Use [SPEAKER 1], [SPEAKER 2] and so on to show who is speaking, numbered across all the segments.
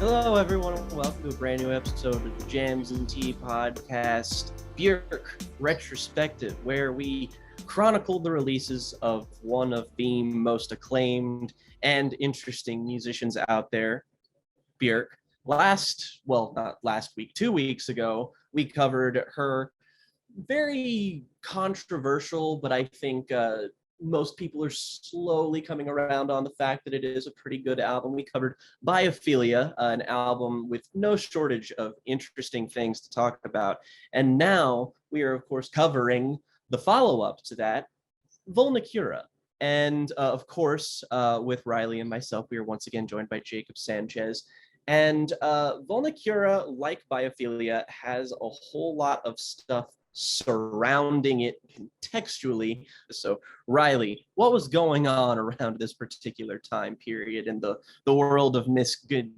[SPEAKER 1] Hello, everyone. Welcome to a brand new episode of the Jams and Tea podcast, Björk Retrospective, where we chronicle the releases of one of the most acclaimed and interesting musicians out there, Björk. Not last week, 2 weeks ago, we covered her very controversial, but I think most people are slowly coming around on the fact that it is a pretty good album. We covered Biophilia, an album with no shortage of interesting things to talk about. And now we are, of course, covering the follow-up to that, Vulnicura. And of course, with Riley and myself, we are once again joined by Jakob Sanchez. And Vulnicura, like Biophilia, has a whole lot of stuff surrounding it contextually. So, Riley, what was going on around this particular time period in the world of Miss Good?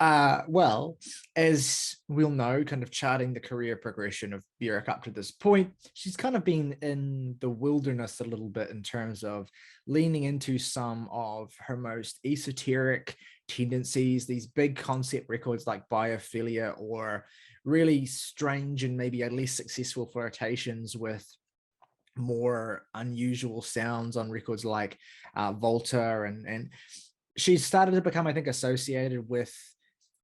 [SPEAKER 2] Well, as we'll know, kind of charting the career progression of Björk up to this point, she's kind of been in the wilderness a little bit in terms of leaning into some of her most esoteric tendencies, these big concept records like Biophilia, or really strange and maybe less successful flirtations with more unusual sounds on records like Volta, and she's started to become, I think, associated with,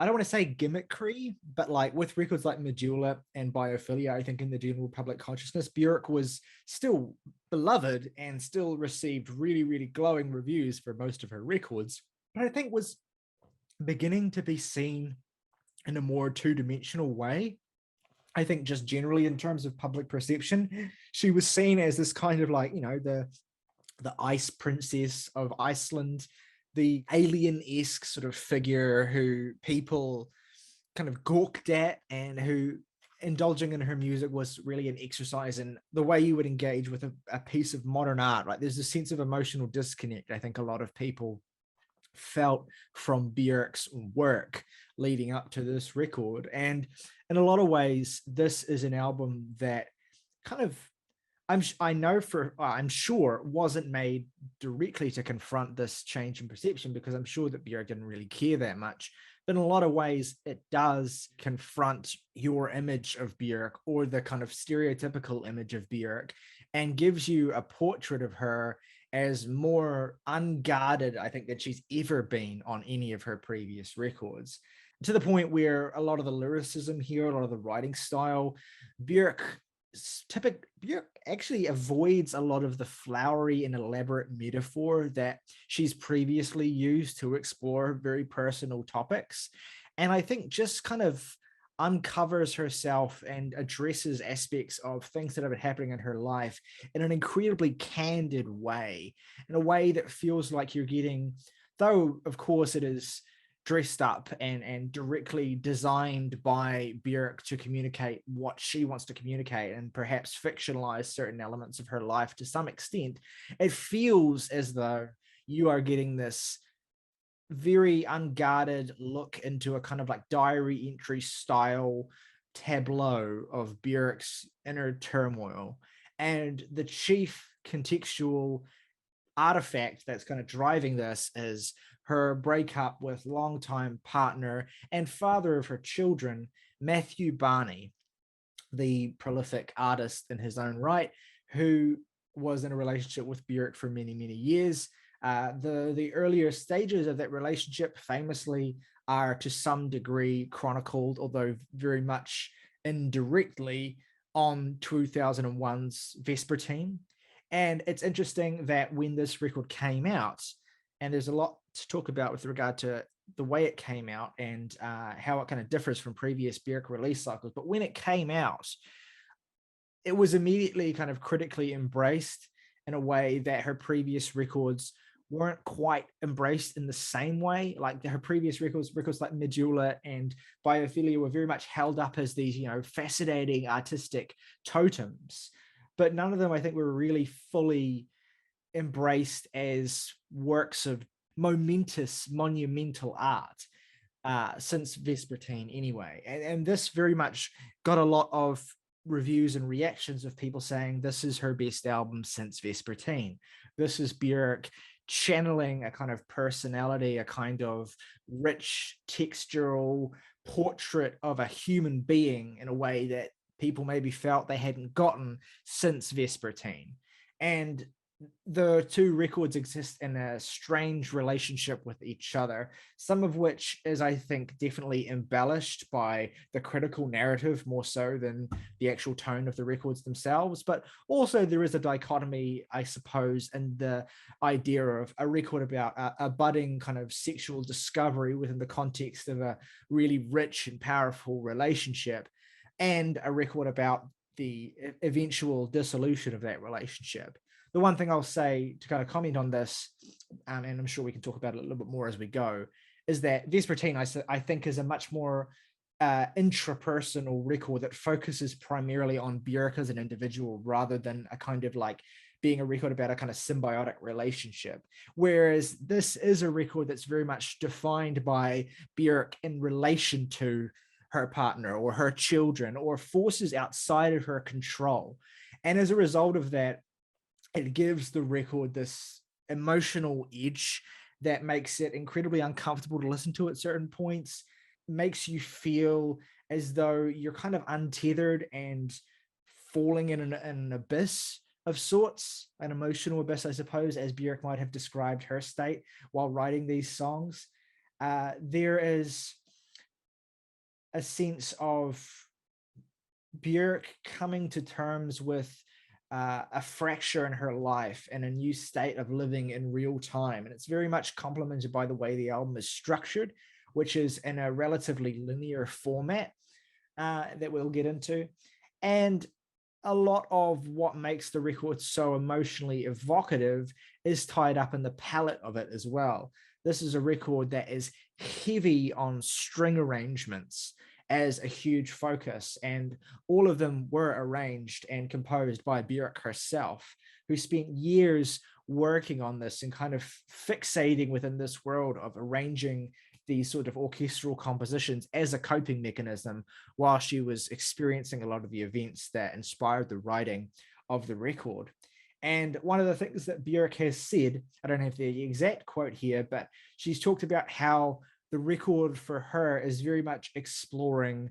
[SPEAKER 2] I don't want to say gimmickry, but like with records like Medulla and Biophilia, I think in the general public consciousness, Björk was still beloved and still received really, really glowing reviews for most of her records, but I think was beginning to be seen in a more two-dimensional way. I think just generally in terms of public perception, she was seen as this kind of like, the ice princess of Iceland, the alien-esque sort of figure who people kind of gawked at, and who indulging in her music was really an exercise in the way you would engage with a piece of modern art, right? There's a sense of emotional disconnect I think a lot of people felt from Björk's work leading up to this record. And in a lot of ways, this is an album that kind of, I'm sure wasn't made directly to confront this change in perception, because I'm sure that Björk didn't really care that much. But in a lot of ways, it does confront your image of Björk, or the kind of stereotypical image of Björk, and gives you a portrait of her as more unguarded, I think, than she's ever been on any of her previous records. To the point where a lot of the lyricism here, a lot of the writing style, Björk actually avoids a lot of the flowery and elaborate metaphor that she's previously used to explore very personal topics. And I think just kind of uncovers herself and addresses aspects of things that have been happening in her life in an incredibly candid way, in a way that feels like you're getting, though of course it is dressed up and directly designed by Björk to communicate what she wants to communicate, and perhaps fictionalize certain elements of her life to some extent, it feels as though you are getting this very unguarded look into a kind of like diary entry style tableau of Björk's inner turmoil. And the chief contextual artifact that's kind of driving this is her breakup with longtime partner and father of her children, Matthew Barney, the prolific artist in his own right, who was in a relationship with Björk for many, many years. The earlier stages of that relationship famously are to some degree chronicled, although very much indirectly, on 2001's Vespertine. And it's interesting that when this record came out, and there's a lot to talk about with regard to the way it came out and how it kind of differs from previous Björk release cycles, but when it came out, it was immediately kind of critically embraced in a way that her previous records weren't quite embraced in the same way. Like her previous records like Medulla and Biophilia were very much held up as these, fascinating artistic totems, but none of them, I think, were really fully embraced as works of monumental art since Vespertine anyway. And this very much got a lot of reviews and reactions of people saying this is her best album since Vespertine. This is Björk channeling a kind of personality, a kind of rich textural portrait of a human being in a way that people maybe felt they hadn't gotten since Vespertine. And the two records exist in a strange relationship with each other, some of which is, I think, definitely embellished by the critical narrative more so than the actual tone of the records themselves. But also there is a dichotomy, I suppose, in the idea of a record about a budding kind of sexual discovery within the context of a really rich and powerful relationship, and a record about the eventual dissolution of that relationship. The one thing I'll say to kind of comment on this, and I'm sure we can talk about it a little bit more as we go, is that Vespertine, I think, is a much more intrapersonal record that focuses primarily on Björk as an individual rather than a kind of like being a record about a kind of symbiotic relationship. Whereas this is a record that's very much defined by Björk in relation to her partner or her children or forces outside of her control. And as a result of that, it gives the record this emotional edge that makes it incredibly uncomfortable to listen to at certain points, makes you feel as though you're kind of untethered and falling in an abyss of sorts, an emotional abyss, I suppose, as Björk might have described her state while writing these songs. There is a sense of Björk coming to terms with a fracture in her life and a new state of living in real time. And it's very much complemented by the way the album is structured, which is in a relatively linear format that we'll get into. And a lot of what makes the record so emotionally evocative is tied up in the palette of it as well. This is a record that is heavy on string arrangements as a huge focus, and all of them were arranged and composed by Björk herself, who spent years working on this and kind of fixating within this world of arranging these sort of orchestral compositions as a coping mechanism while she was experiencing a lot of the events that inspired the writing of the record. And one of the things that Björk has said, I don't have the exact quote here, but she's talked about how the record for her is very much exploring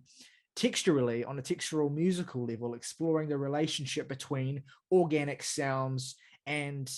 [SPEAKER 2] texturally, on a textural musical level, exploring the relationship between organic sounds and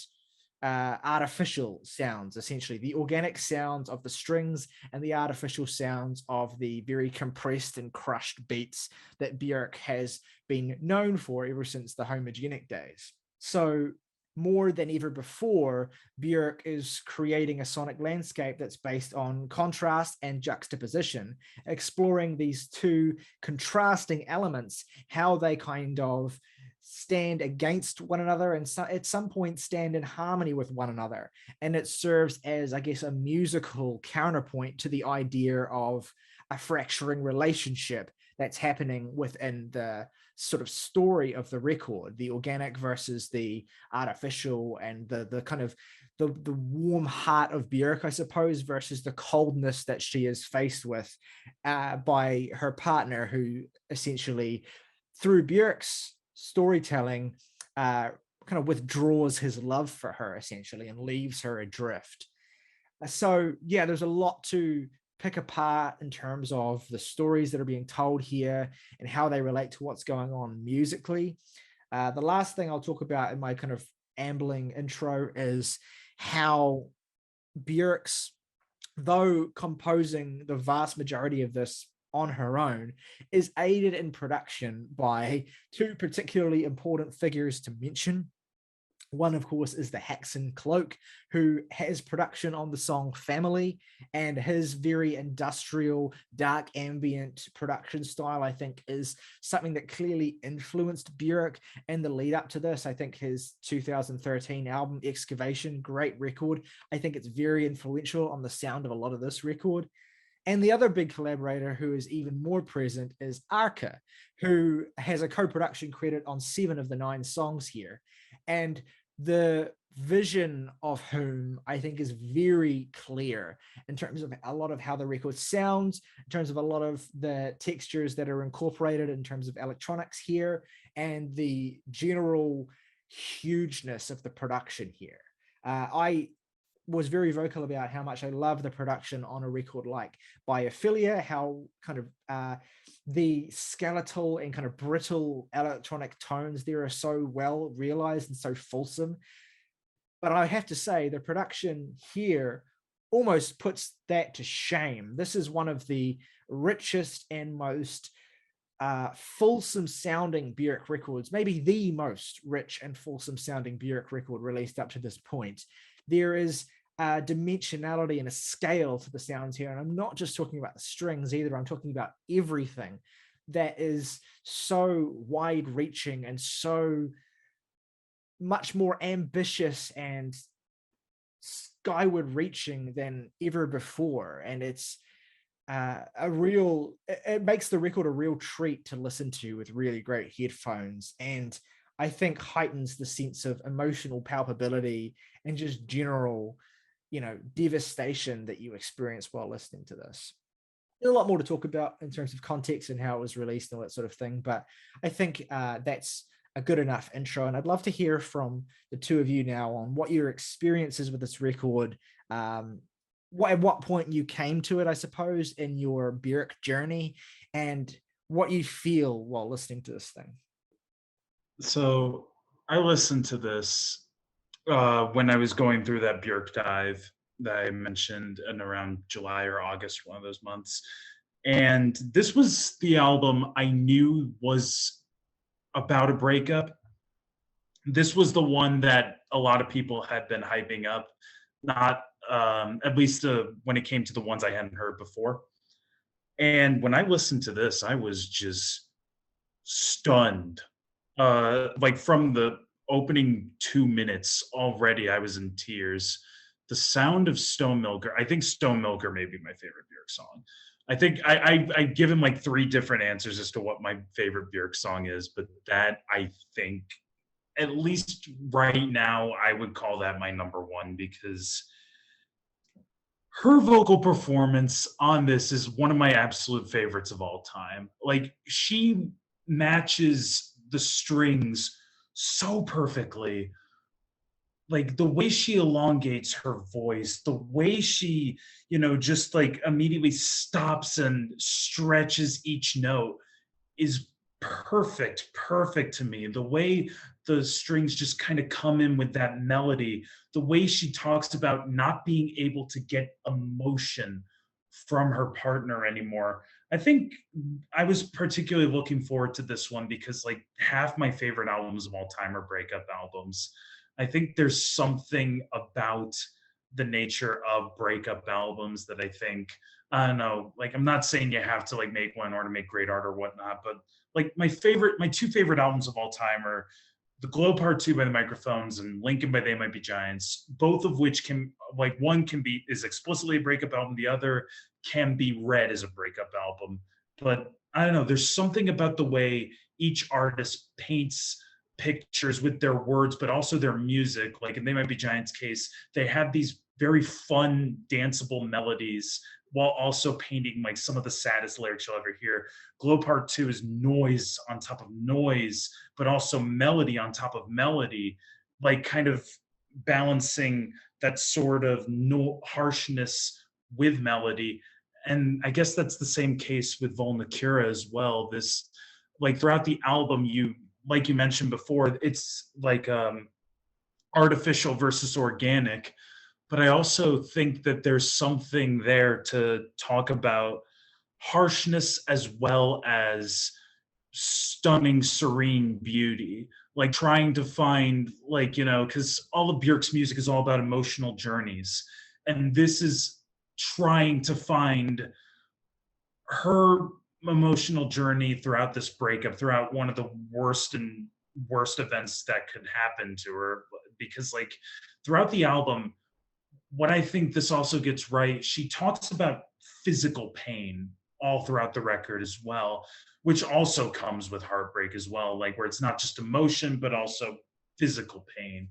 [SPEAKER 2] artificial sounds, essentially the organic sounds of the strings and the artificial sounds of the very compressed and crushed beats that Björk has been known for ever since the homogenic days. So more than ever before, Björk is creating a sonic landscape that's based on contrast and juxtaposition, exploring these two contrasting elements, how they kind of stand against one another and so at some point stand in harmony with one another. And it serves as, I guess, a musical counterpoint to the idea of a fracturing relationship that's happening within the sort of story of the record, the organic versus the artificial, and the kind of the warm heart of Björk, I suppose, versus the coldness that she is faced with by her partner, who essentially, through Björk's storytelling, kind of withdraws his love for her, essentially, and leaves her adrift. So yeah, there's a lot to pick apart in terms of the stories that are being told here and how they relate to what's going on musically. The last thing I'll talk about in my kind of ambling intro is how Björk's, though composing the vast majority of this on her own, is aided in production by two particularly important figures to mention. One, of course, is the Haxon Cloak, who has production on the song Family, and his very industrial, dark ambient production style, I think, is something that clearly influenced Björk in the lead up to this. I think his 2013 album, Excavation, great record. I think it's very influential on the sound of a lot of this record. And the other big collaborator who is even more present is Arca, who has a co-production credit on 7 of the 9 songs here. And the vision of whom I think is very clear in terms of a lot of how the record sounds, in terms of a lot of the textures that are incorporated in terms of electronics here, and the general hugeness of the production here. I was very vocal about how much I love the production on a record like Biophilia, how kind of the skeletal and kind of brittle electronic tones there are so well realized and so fulsome. But I have to say, the production here almost puts that to shame. This is one of the richest and most fulsome sounding Björk records, maybe the most rich and fulsome sounding Björk record released up to this point. There is a dimensionality and a scale to the sounds here. And I'm not just talking about the strings either. I'm talking about everything that is so wide reaching and so much more ambitious and skyward reaching than ever before. And it's it makes the record a real treat to listen to with really great headphones, and I think heightens the sense of emotional palpability and just general, devastation that you experience while listening to this. There's a lot more to talk about in terms of context and how it was released and all that sort of thing, but I think that's a good enough intro, and I'd love to hear from the two of you now on what your experiences with this record, at what point you came to it, I suppose, in your Björk journey, and what you feel while listening to this thing.
[SPEAKER 3] So I listened to this when I was going through that Björk dive that I mentioned in around July or August, one of those months. And this was the album I knew was about a breakup. This was the one that a lot of people had been hyping up, not at least when it came to the ones I hadn't heard before. And when I listened to this, I was just stunned. Like from the opening 2 minutes already, I was in tears. The sound of Stone Milker, I think Stone Milker may be my favorite Björk song. I think I give him like 3 different answers as to what my favorite Björk song is, but that, I think, at least right now, I would call that my number one, because her vocal performance on this is one of my absolute favorites of all time. Like, she matches the strings so perfectly. Like, the way she elongates her voice, the way she, just like immediately stops and stretches each note is perfect to me. The way the strings just kind of come in with that melody, the way she talks about not being able to get emotion from her partner anymore. I think I was particularly looking forward to this one because like half my favorite albums of all time are breakup albums. I think there's something about the nature of breakup albums that I think, I don't know, like, I'm not saying you have to like make one or to make great art or whatnot, but like my 2 favorite albums of all time are The Glow Part 2 by the Microphones and Lincoln by They Might Be Giants, both of which can, like, one is explicitly a breakup album, the other can be read as a breakup album. But I don't know, there's something about the way each artist paints pictures with their words, but also their music. Like in They Might Be Giants' case, they have these very fun, danceable melodies while also painting like some of the saddest lyrics you'll ever hear. Glow Part 2 is noise on top of noise, but also melody on top of melody, like kind of balancing that sort of harshness with melody. And I guess that's the same case with Vulnicura as well. This, like, throughout the album, like you mentioned before, it's like artificial versus organic. But I also think that there's something there to talk about harshness as well as stunning, serene beauty. Like trying to find, like, because all of Björk's music is all about emotional journeys. And this is trying to find her emotional journey throughout this breakup, throughout one of the worst events that could happen to her. Because like throughout the album, what I think this also gets right, she talks about physical pain all throughout the record as well, which also comes with heartbreak as well, like where it's not just emotion, but also physical pain.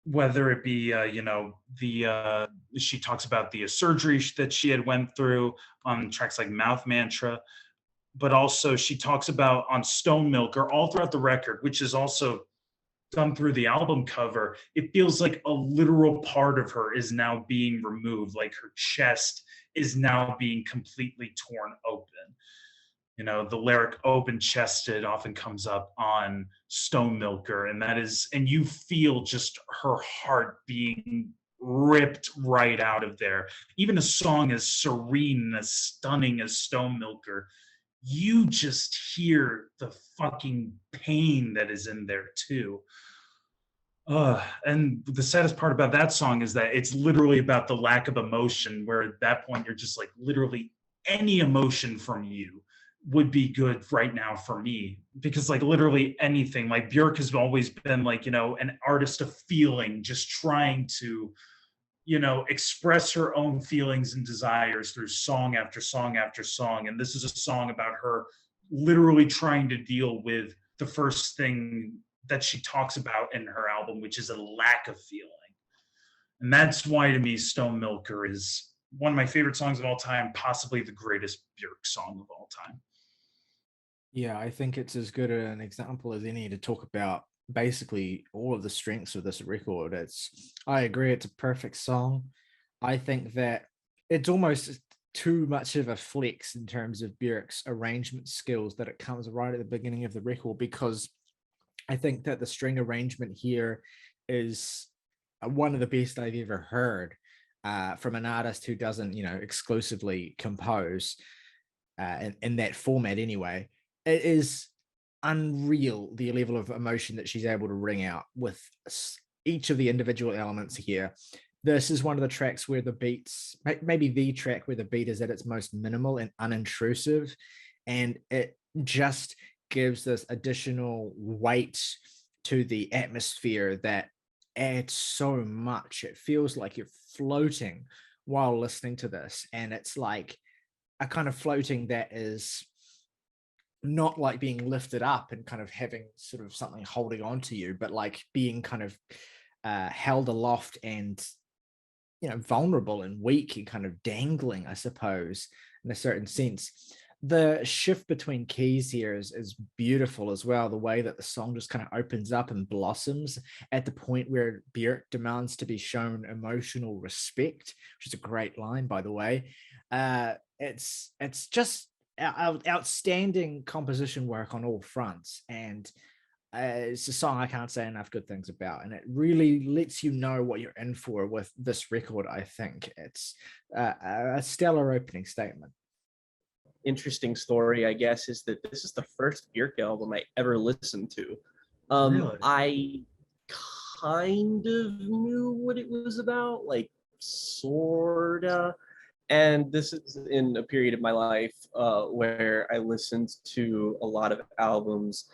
[SPEAKER 3] Whether it be, she talks about the surgery that she had went through on tracks like Mouth Mantra, but also she talks about on Stone Milker all throughout the record, which is also done through the album cover, it feels like a literal part of her is now being removed, like her chest is now being completely torn open. You know, the lyric open chested often comes up on Stone Milker, and that is, and you feel just her heart being ripped right out of there. Even a song as serene and as stunning as Stone Milker, you just hear the fucking pain that is in there too. And the saddest part about that song is that it's literally about the lack of emotion, where at that point you're just like, literally any emotion from you would be good right now for me, because like literally anything, like Björk has always been like, you know, an artist of feeling, just trying to, you know, express her own feelings and desires through song after song after song. And this is a song about her literally trying to deal with the first thing that she talks about in her album, which is a lack of feeling. And that's why, to me, Stone Milker is one of my favorite songs of all time, possibly the greatest Björk song of all time.
[SPEAKER 2] Yeah, I think it's as good an example as any to talk about basically all of the strengths of this record. I agree, it's a perfect song. I think that it's almost too much of a flex in terms of Björk's arrangement skills that it comes right at the beginning of the record, because I think that the string arrangement here is one of the best I've ever heard from an artist who doesn't, you know, exclusively compose in that format anyway. It is unreal the level of emotion that she's able to wring out with each of the individual elements here. This is one of the tracks where the beats, maybe the track where the beat is at its most minimal and unintrusive, and it just gives this additional weight to the atmosphere that adds so much. It feels like you're floating while listening to this, and it's like a kind of floating that is not like being lifted up and kind of having sort of something holding on to you, but like being kind of held aloft and, you know, vulnerable and weak and kind of dangling, I suppose, in a certain sense. The shift between keys here is beautiful as well. The way that the song just kind of opens up and blossoms at the point where Björk demands to be shown emotional respect, which is a great line, by the way. It's just outstanding composition work on all fronts, and it's a song I can't say enough good things about, and it really lets you know what you're in for with this record. I think it's a stellar opening statement.
[SPEAKER 1] Interesting story, I guess, is that this is the first Björk album I ever listened to.
[SPEAKER 3] Really?
[SPEAKER 1] I kind of knew what it was about, like sorta. And this is in a period of my life where I listened to a lot of albums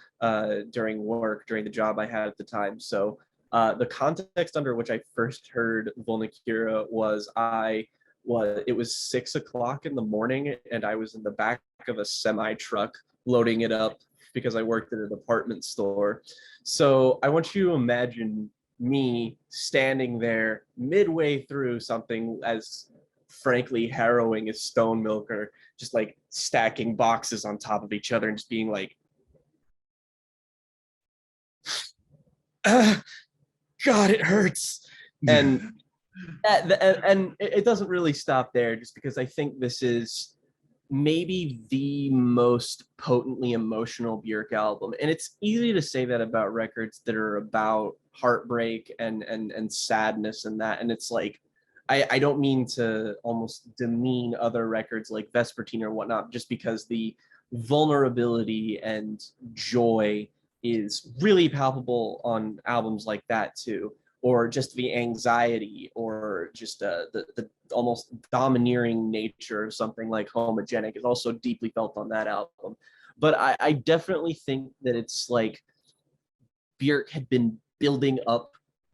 [SPEAKER 1] during work, during the job I had at the time. So the context under which I first heard Vulnicura was it was 6 o'clock in the morning, and I was in the back of a semi truck loading it up because I worked at a department store. So I want you to imagine me standing there midway through something as frankly harrowing as Stone Milker, just like stacking boxes on top of each other and just being like, God, it hurts. And it doesn't really stop there, just because I think this is maybe the most potently emotional Björk album. And it's easy to say that about records that are about heartbreak and sadness and that. And it's like, I don't mean to almost demean other records like Vespertine or whatnot, just because the vulnerability and joy is really palpable on albums like that too, or just the anxiety, or just the almost domineering nature of something like Homogenic is also deeply felt on that album. But I definitely think that it's like Björk had been building up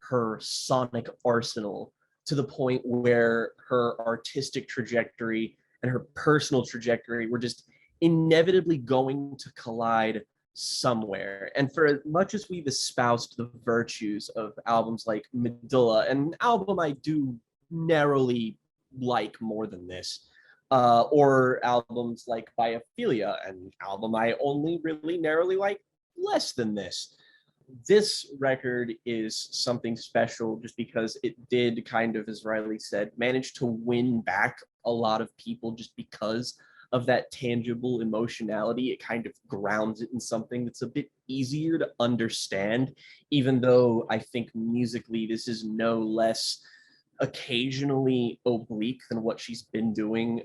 [SPEAKER 1] her sonic arsenal to the point where her artistic trajectory and her personal trajectory were just inevitably going to collide somewhere. And for as much as we've espoused the virtues of albums like Medulla, an album I do narrowly like more than this, or albums like Biophilia, an album I only really narrowly like less than this, this record is something special just because it did kind of, as Riley said, manage to win back a lot of people just because of that tangible emotionality. It kind of grounds it in something that's a bit easier to understand, even though I think musically this is no less occasionally oblique than what she's been doing.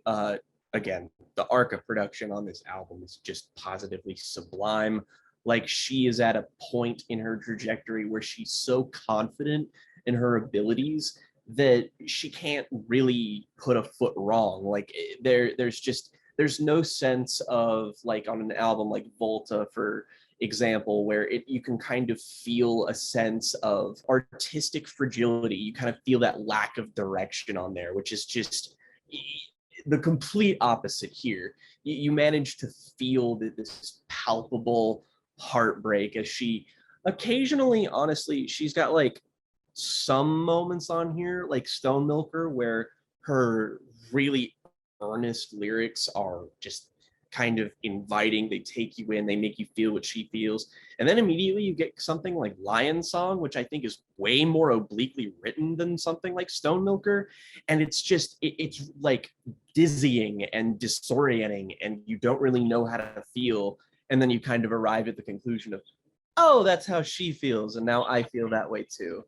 [SPEAKER 1] Again, the arc of production on this album is just positively sublime. Like, she is at a point in her trajectory where she's so confident in her abilities that she can't really put a foot wrong. Like, there's no sense of, like, on an album like Volta, for example, where you can kind of feel a sense of artistic fragility. You kind of feel that lack of direction on there, which is just the complete opposite here. You manage to feel this palpable heartbreak as she occasionally, honestly, she's got like some moments on here, like Stone Milker, where her really earnest lyrics are just kind of inviting. They take you in, they make you feel what she feels. And then immediately you get something like Lion Song, which I think is way more obliquely written than something like Stone Milker. And it's just, it's like dizzying and disorienting, and you don't really know how to feel. And then you kind of arrive at the conclusion of, oh, that's how she feels. And now I feel that way too.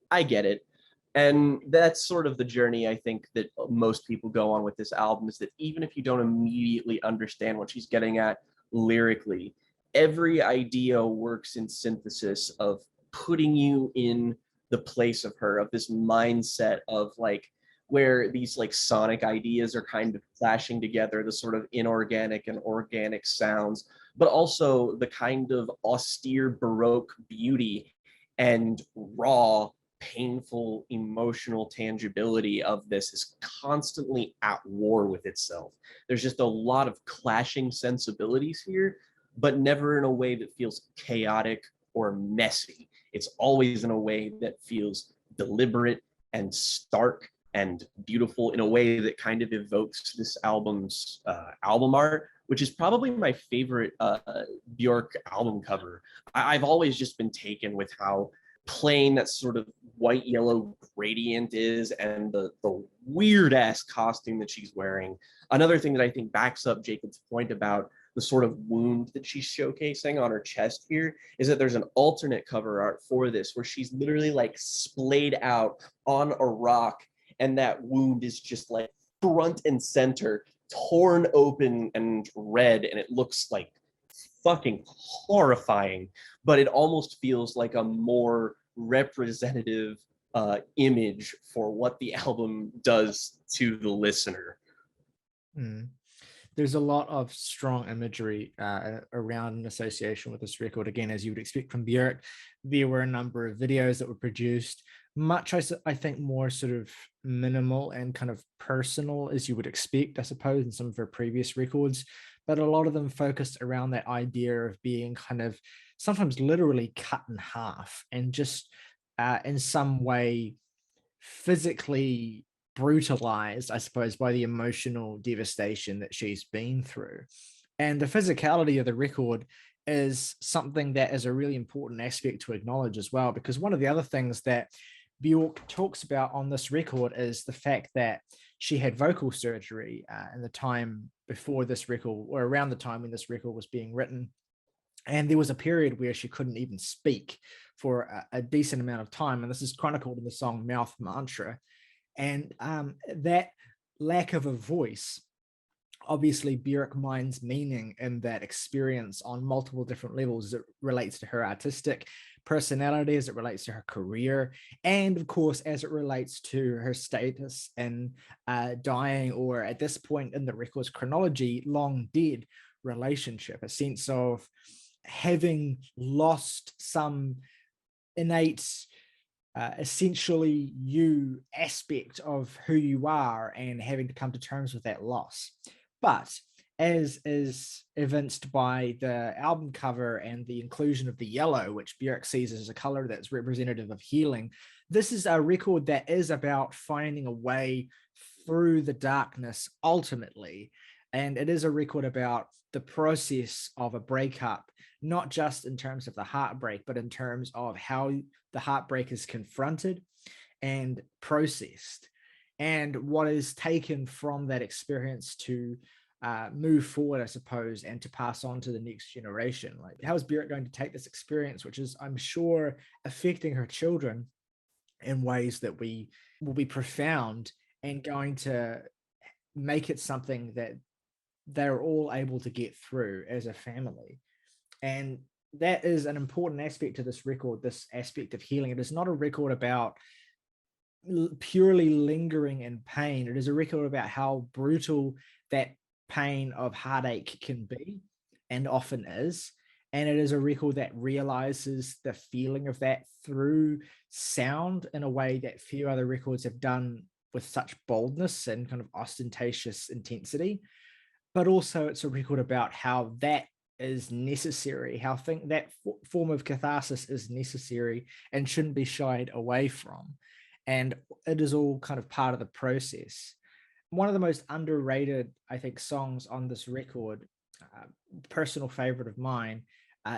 [SPEAKER 1] I get it. And that's sort of the journey I think that most people go on with this album, is that even if you don't immediately understand what she's getting at lyrically, every idea works in synthesis of putting you in the place of her, of this mindset of like, where these like sonic ideas are kind of clashing together, the sort of inorganic and organic sounds, but also the kind of austere Baroque beauty and raw, painful, emotional tangibility of this is constantly at war with itself. There's just a lot of clashing sensibilities here, but never in a way that feels chaotic or messy. It's always in a way that feels deliberate and stark and beautiful, in a way that kind of evokes this album's album art, which is probably my favorite Björk album cover. I've always just been taken with how plain that sort of white yellow gradient is, and the weird ass costume that she's wearing. Another thing that I think backs up Jacob's point about the sort of wound that she's showcasing on her chest here is that there's an alternate cover art for this where she's literally like splayed out on a rock, and that wound is just like front and center, torn open and red, and it looks like fucking horrifying, but it almost feels like a more representative image for what the album does to the listener.
[SPEAKER 2] There's a lot of strong imagery around an association with this record. Again, as you would expect from Björk, there were a number of videos that were produced, much I think more sort of minimal and kind of personal, as you would expect, I suppose, in some of her previous records. But a lot of them focused around that idea of being kind of sometimes literally cut in half, and just in some way physically brutalized, I suppose, by the emotional devastation that she's been through. And the physicality of the record is something that is a really important aspect to acknowledge as well, because one of the other things that Björk talks about on this record is the fact that she had vocal surgery in the time before this record, or around the time when this record was being written. And there was a period where she couldn't even speak for a decent amount of time. And this is chronicled in the song Mouth Mantra. And that lack of a voice, obviously Björk minds meaning in that experience on multiple different levels as it relates to her artistic personality, as it relates to her career, and of course as it relates to her status in dying, or at this point in the record's chronology, long dead relationship, a sense of having lost some innate essentially you aspect of who you are, and having to come to terms with that loss. But as is evinced by the album cover and the inclusion of the yellow, which Björk sees as a color that's representative of healing, this is a record that is about finding a way through the darkness ultimately, And it is a record about the process of a breakup, not just in terms of the heartbreak, but in terms of how the heartbreak is confronted and processed, and what is taken from that experience to move forward, I suppose, and to pass on to the next generation. Like, how is Björk going to take this experience, which is, I'm sure, affecting her children in ways that will be profound, and going to make it something that they're all able to get through as a family. And that is an important aspect to this record, this aspect of healing. It is not a record about purely lingering in pain. It is a record about how brutal that pain of heartache can be, and often is. And it is a record that realizes the feeling of that through sound in a way that few other records have done, with such boldness and kind of ostentatious intensity. But also it's a record about how that is necessary, how that form of catharsis is necessary and shouldn't be shied away from. And it is all kind of part of the process. One of the most underrated, I think, songs on this record, personal favorite of mine,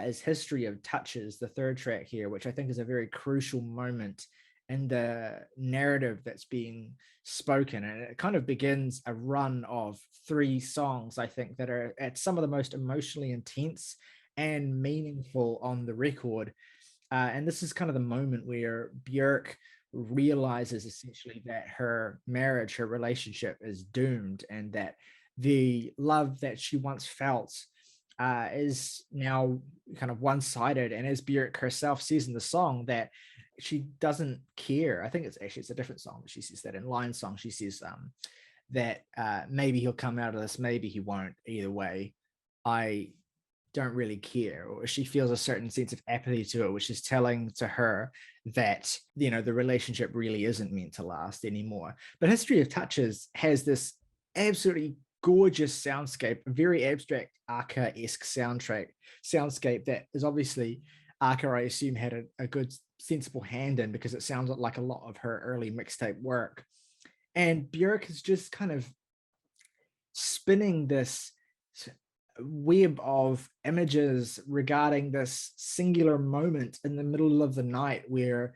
[SPEAKER 2] is History of Touches, the third track here, which I think is a very crucial moment in the narrative that's being spoken. And it kind of begins a run of 3 songs, I think, that are at some of the most emotionally intense and meaningful on the record. And this is kind of the moment where Björk realizes essentially that her marriage, her relationship is doomed, and that the love that she once felt is now kind of one-sided. And as Björk herself says in the song, that she doesn't care. I think it's a different song, but she says that in Line Song. She says that maybe he'll come out of this, maybe he won't. Either way, I don't really care. Or she feels a certain sense of apathy to it, which is telling to her that, you know, the relationship really isn't meant to last anymore. But History of Touches has this absolutely gorgeous soundscape, a very abstract Arca-esque soundscape that is obviously Arca, I assume, had a good sensible hand in, because it sounds like a lot of her early mixtape work. And Björk is just kind of spinning this web of images regarding this singular moment in the middle of the night, where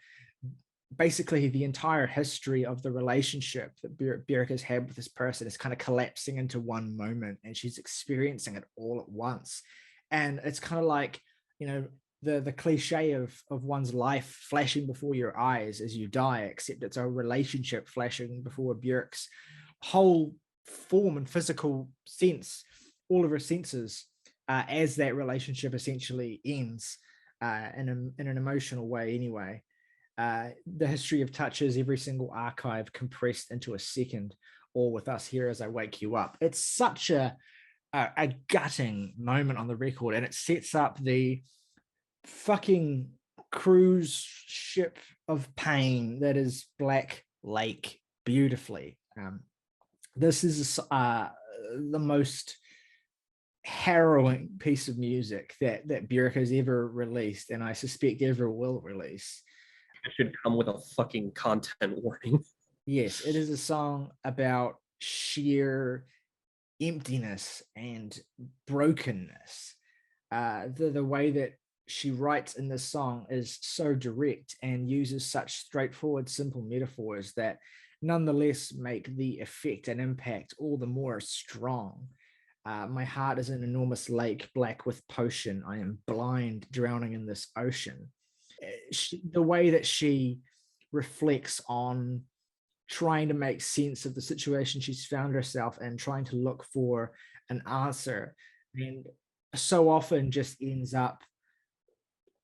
[SPEAKER 2] basically the entire history of the relationship that Björk has had with this person is kind of collapsing into one moment, and she's experiencing it all at once. And it's kind of like, you know, the cliche of one's life flashing before your eyes as you die, except it's a relationship flashing before Björk's whole form and physical sense, all of her senses, as that relationship essentially ends in an emotional way anyway. The History of Touches, every single archive compressed into a second, all with us here as I wake you up. It's such a gutting moment on the record, and it sets up the fucking cruise ship of pain that is Black Lake beautifully. This is the most harrowing piece of music that Björk has ever released, and I suspect ever will release.
[SPEAKER 1] It should come with a fucking content warning.
[SPEAKER 2] Yes, it is a song about sheer emptiness and brokenness. The way that she writes in this song is so direct and uses such straightforward, simple metaphors that nonetheless make the effect and impact all the more strong. My heart is an enormous lake, black with potion. I am blind, drowning in this ocean. The way that she reflects on trying to make sense of the situation she's found herself in, trying to look for an answer, and so often just ends up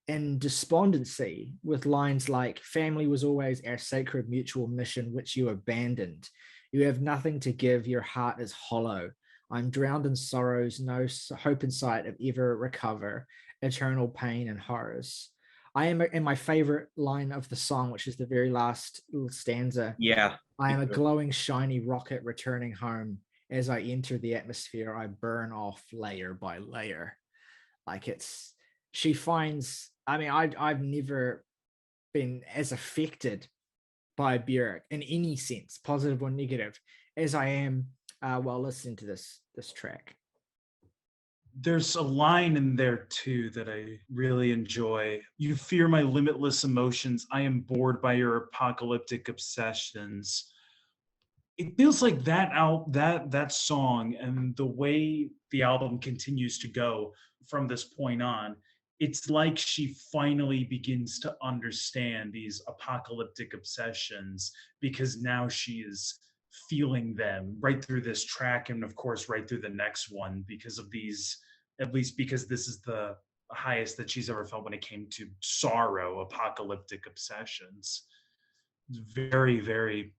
[SPEAKER 2] in despondency with lines like, "Family was always our sacred mutual mission, which you abandoned. You have nothing to give, your heart is hollow. I'm drowned in sorrows, no hope in sight of ever recover, eternal pain and horrors." I am in my favorite line of the song, which is the very last little stanza.
[SPEAKER 1] Yeah.
[SPEAKER 2] I am a glowing, shiny rocket returning home. As I enter the atmosphere, I burn off layer by layer. Like, she finds, I mean, I've never been as affected by Björk in any sense, positive or negative, as I am while listening to this track.
[SPEAKER 3] There's a line in there too that I really enjoy. You fear my limitless emotions. I am bored by your apocalyptic obsessions. It feels like that song and the way the album continues to go from this point on, it's like she finally begins to understand these apocalyptic obsessions because now she is feeling them right through this track and of course right through the next one because of these, at least because this is the highest that she's ever felt when it came to sorrow, apocalyptic obsessions. Very, very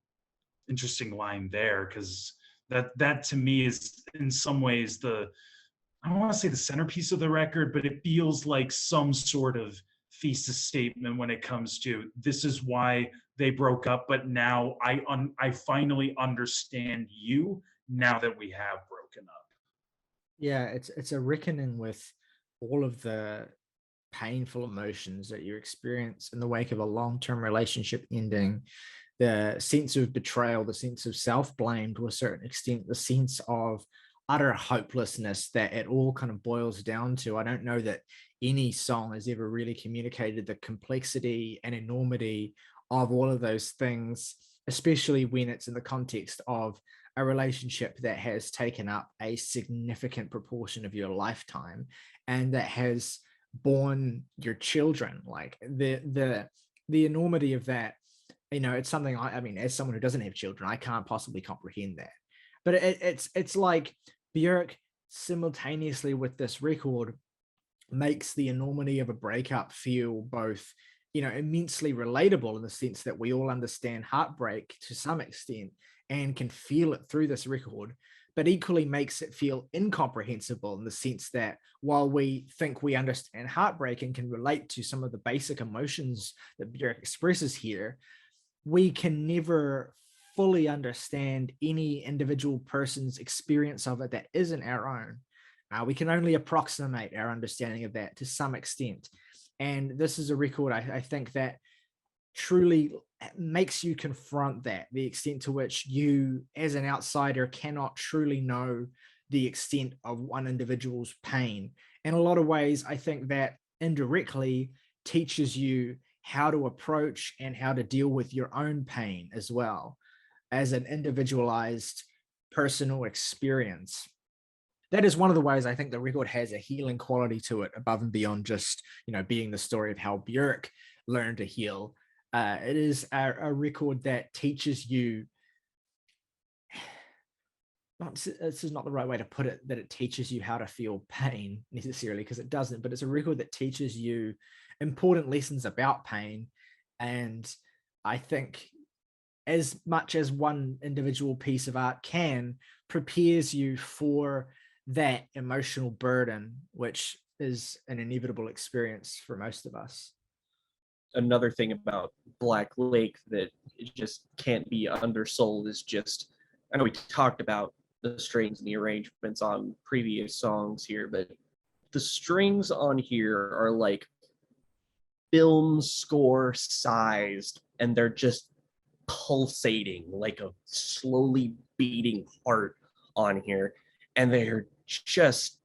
[SPEAKER 3] interesting line there because that to me is in some ways the, I don't want to say the centerpiece of the record, but it feels like some sort of thesis statement when it comes to this is why they broke up, but now I finally understand you now that we have broken up.
[SPEAKER 2] Yeah, it's a reckoning with all of the painful emotions that you experience in the wake of a long-term relationship ending, the sense of betrayal, the sense of self-blame to a certain extent, the sense of utter hopelessness that it all kind of boils down to. I don't know that any song has ever really communicated the complexity and enormity of all of those things, especially when it's in the context of a relationship that has taken up a significant proportion of your lifetime and that has born your children. Like the enormity of that, you know, it's something I mean, as someone who doesn't have children, I can't possibly comprehend that. But it's like Björk simultaneously with this record makes the enormity of a breakup feel both, you know, immensely relatable in the sense that we all understand heartbreak to some extent and can feel it through this record, but equally makes it feel incomprehensible in the sense that while we think we understand heartbreak and can relate to some of the basic emotions that Björk expresses here, we can never fully understand any individual person's experience of it that isn't our own. We can only approximate our understanding of that to some extent. And this is a record, I think, that truly makes you confront that, the extent to which you, as an outsider, cannot truly know the extent of one individual's pain. In a lot of ways, I think that indirectly teaches you how to approach and how to deal with your own pain as well, as an individualized personal experience. That is one of the ways I think the record has a healing quality to it above and beyond just, you know, being the story of how Björk learned to heal. It is a record that teaches you, this is not the right way to put it, that it teaches you how to feel pain necessarily, because it doesn't, but it's a record that teaches you important lessons about pain. And I think as much as one individual piece of art can, prepares you for that emotional burden, which is an inevitable experience for most of us.
[SPEAKER 1] Another thing about Black Lake that it just can't be undersold is just, I know we talked about the strings and the arrangements on previous songs here, but the strings on here are like film score sized, and they're just pulsating like a slowly beating heart on here, and they're just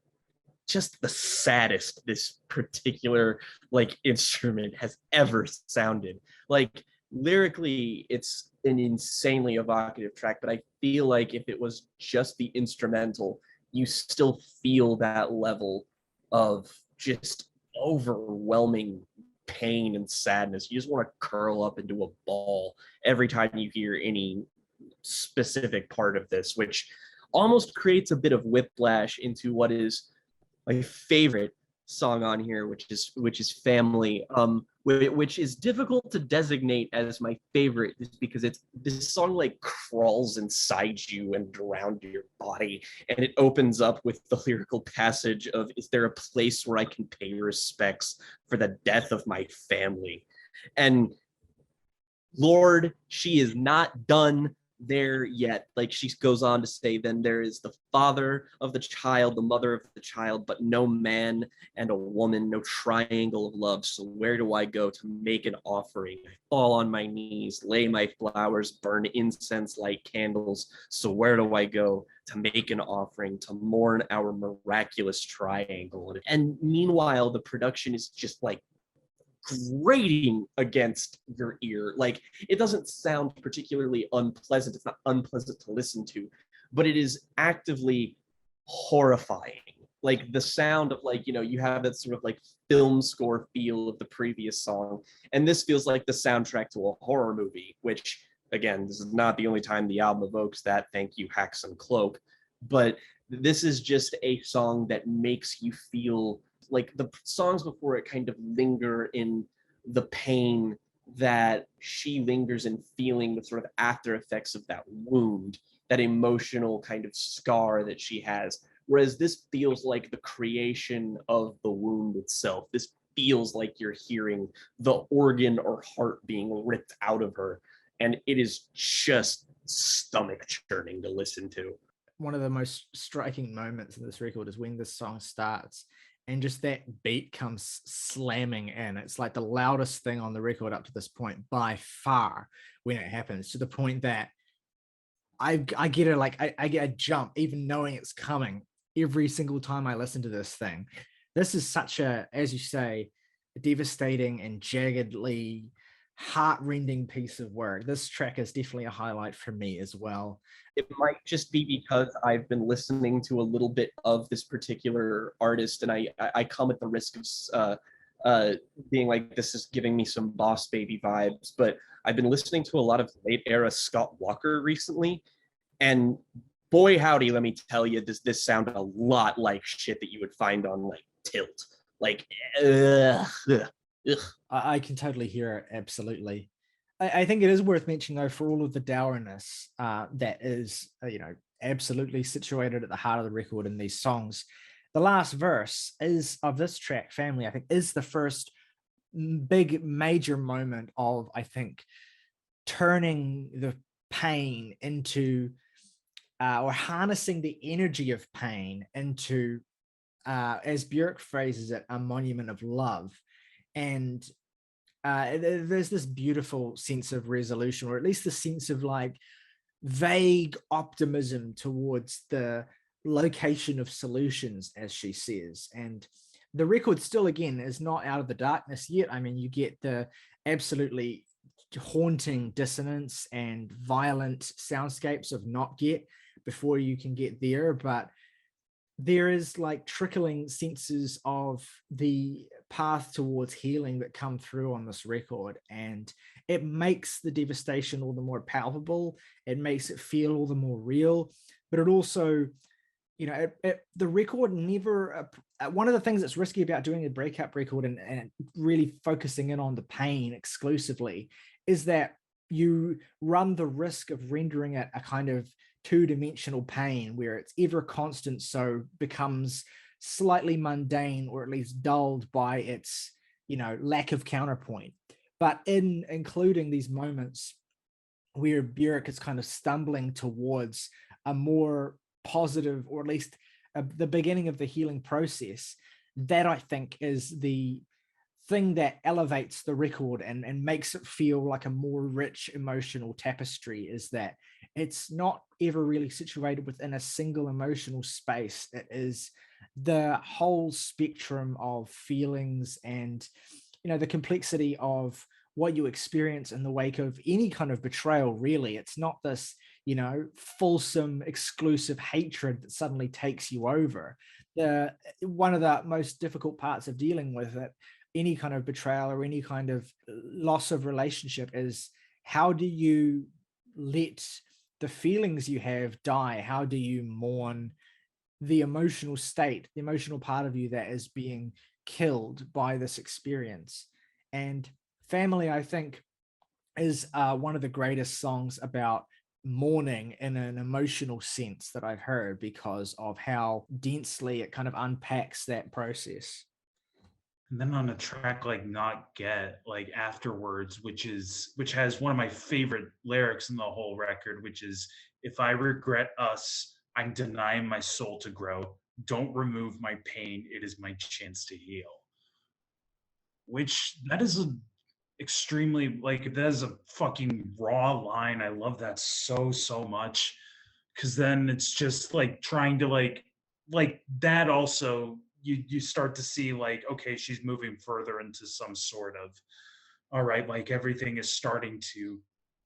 [SPEAKER 1] the saddest this particular like instrument has ever sounded. Like lyrically it's an insanely evocative track, but I feel like if it was just the instrumental, you still feel that level of just overwhelming pain and sadness. You just want to curl up into a ball every time you hear any specific part of this, which almost creates a bit of whiplash into what is my favorite song on here, which is Family, which is difficult to designate as my favorite just because this song like crawls inside you and around your body, and it opens up with the lyrical passage of, is there a place where I can pay respects for the death of my family? And Lord, she is not done there yet. Like she goes on to say, then there is the father of the child, the mother of the child, but no man and a woman, no triangle of love. So where do I go to make an offering? I fall on my knees, lay my flowers, burn incense, light candles. So where do I go to make an offering, to mourn our miraculous triangle? And meanwhile, the production is just like grating against your ear. Like it doesn't sound particularly unpleasant. It's not unpleasant to listen to, but it is actively horrifying. Like the sound of like, you have that sort of like film score feel of the previous song. And this feels like the soundtrack to a horror movie, which again, this is not the only time the album evokes that. Thank you, Haxon Cloak. But this is just a song that makes you feel like the songs before it kind of linger in the pain that she lingers in, feeling the sort of after effects of that wound, that emotional kind of scar that she has. Whereas this feels like the creation of the wound itself. This feels like you're hearing the organ or heart being ripped out of her. And it is just stomach churning to listen to.
[SPEAKER 2] One of the most striking moments in this record is when this song starts and just that beat comes slamming in. It's like the loudest thing on the record up to this point by far when it happens, to the point that I get it, like I get a jump even knowing it's coming every single time I listen to this thing. This is such a, as you say, devastating and jaggedly heart-rending piece of work. This track is definitely a highlight for me as well.
[SPEAKER 1] It might just be because I've been listening to a little bit of this particular artist, and I come at the risk of being like, this is giving me some Boss Baby vibes, but I've been listening to a lot of late era Scott Walker recently, and boy howdy, let me tell you, this sounded a lot like shit that you would find on like Tilt. Like, ugh.
[SPEAKER 2] I can totally hear it, absolutely. I think it is worth mentioning, though, for all of the dourness that is, absolutely situated at the heart of the record in these songs. The last verse is of this track, Family, I think, is the first big major moment of, I think, turning the pain into, or harnessing the energy of pain into, as Björk phrases it, a monument of love. And there's this beautiful sense of resolution, or at least the sense of like vague optimism towards the location of solutions, as she says. And the record still, again, is not out of the darkness yet. I mean, you get the absolutely haunting dissonance and violent soundscapes of Not Get before you can get there, but there is like trickling senses of the path towards healing that come through on this record, and it makes the devastation all the more palpable. It makes it feel all the more real, but it also, the record never, one of the things that's risky about doing a breakup record and really focusing in on the pain exclusively is that you run the risk of rendering it a kind of two-dimensional pain where it's ever constant, so becomes slightly mundane, or at least dulled by its lack of counterpoint. But in including these moments where Björk is kind of stumbling towards a more positive, or at least the beginning of the healing process, that I think is the thing that elevates the record and makes it feel like a more rich emotional tapestry, is that it's not ever really situated within a single emotional space. It is the whole spectrum of feelings and, the complexity of what you experience in the wake of any kind of betrayal, really. It's not this, fulsome, exclusive hatred that suddenly takes you over. One of the most difficult parts of dealing with it, any kind of betrayal or any kind of loss of relationship, is how do you let the feelings you have die? How do you mourn the emotional state, the emotional part of you that is being killed by this experience? And Family, I think, is one of the greatest songs about mourning in an emotional sense that I've heard, because of how densely it kind of unpacks that process.
[SPEAKER 3] And then on a track like Not Get, like Afterwards, which has one of my favorite lyrics in the whole record, which is, if I regret us, I'm denying my soul to grow. Don't remove my pain, it is my chance to heal. Which that is a extremely, like, that is a fucking raw line. I love that so much. Cause then it's just like trying to like that also, you start to see like, okay, she's moving further into some sort of, all right, like everything is starting to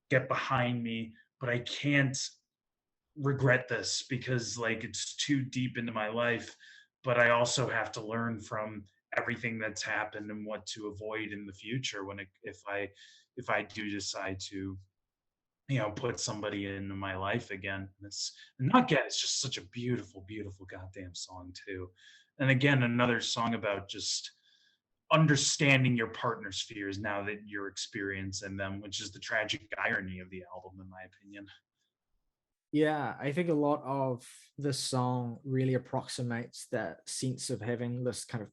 [SPEAKER 3] get behind me, but I can't regret this because like it's too deep into my life. But I also have to learn from everything that's happened and what to avoid in the future when if I do decide to, put somebody into my life again. And it's Not Get, it's just such a beautiful goddamn song too. And again, another song about just understanding your partner's fears now that you're experiencing them, which is the tragic irony of the album, in my opinion.
[SPEAKER 2] Yeah, I think a lot of this song really approximates that sense of having this kind of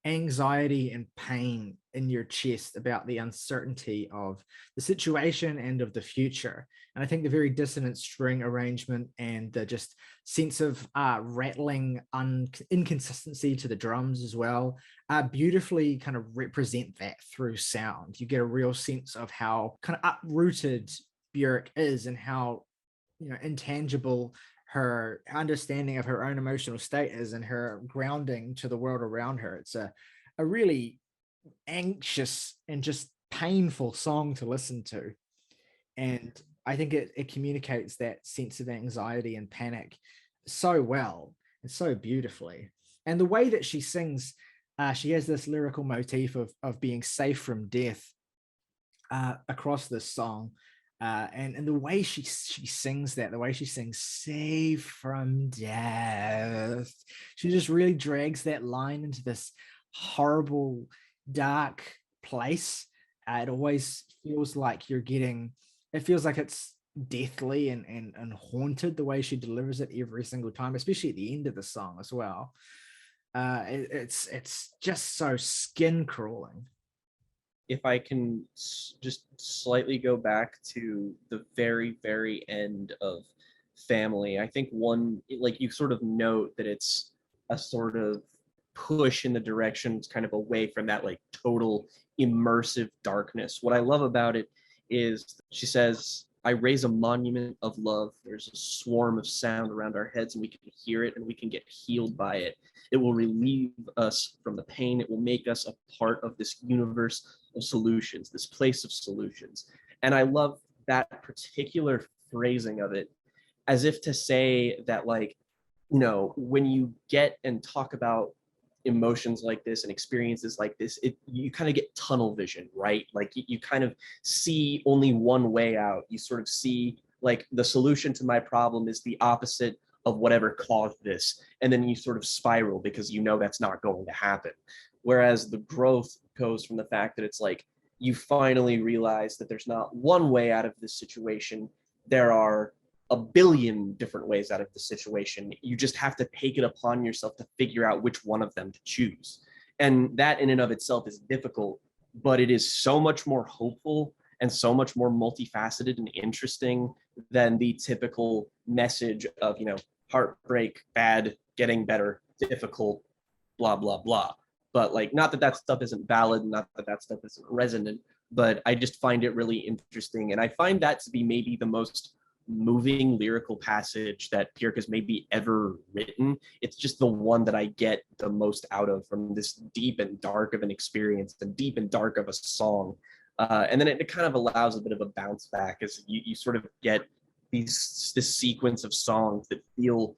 [SPEAKER 2] anxiety and pain in your chest about the uncertainty of the situation and of the future. And I think the very dissonant string arrangement and the just sense of rattling inconsistency to the drums as well beautifully kind of represent that through sound. You get a real sense of how kind of uprooted Björk is and how intangible her understanding of her own emotional state is and her grounding to the world around her. It's a really anxious and just painful song to listen to. And I think it communicates that sense of anxiety and panic so well and so beautifully. And the way that she sings, she has this lyrical motif of being safe from death across this song. And the way she sings that, the way she sings "Safe from Death," she just really drags that line into this horrible, dark place. It always feels like it feels like it's deathly and haunted the way she delivers it every single time, especially at the end of the song as well. It's just so skin crawling.
[SPEAKER 1] If I can just slightly go back to the very end of Family, I think one, like you sort of note that it's a sort of push in the direction kind of away from that like total immersive darkness. What I love about it is she says, I raise a monument of love. There's a swarm of sound around our heads and we can hear it and we can get healed by it. It will relieve us from the pain. It will make us a part of this universe of solutions, this place of solutions. And I love that particular phrasing of it, as if to say that, like, when you get and talk about emotions like this and experiences like this, you kind of get tunnel vision, right? Like you kind of see only one way out. You sort of see like the solution to my problem is the opposite of whatever caused this. And then you sort of spiral because that's not going to happen. Whereas the growth goes from the fact that it's like you finally realize that there's not one way out of this situation. There are a billion different ways out of the situation. You just have to take it upon yourself to figure out which one of them to choose. And that in and of itself is difficult, but it is so much more hopeful and so much more multifaceted and interesting than the typical message of, heartbreak, bad, getting better, difficult, blah, blah, blah. But like, not that stuff isn't valid, not that stuff isn't resonant, but I just find it really interesting. And I find that to be maybe the most moving lyrical passage that Björk has maybe ever written. It's just the one that I get the most out of from this deep and dark of an experience, the deep and dark of a song. And then it kind of allows a bit of a bounce back as you sort of get this sequence of songs that feel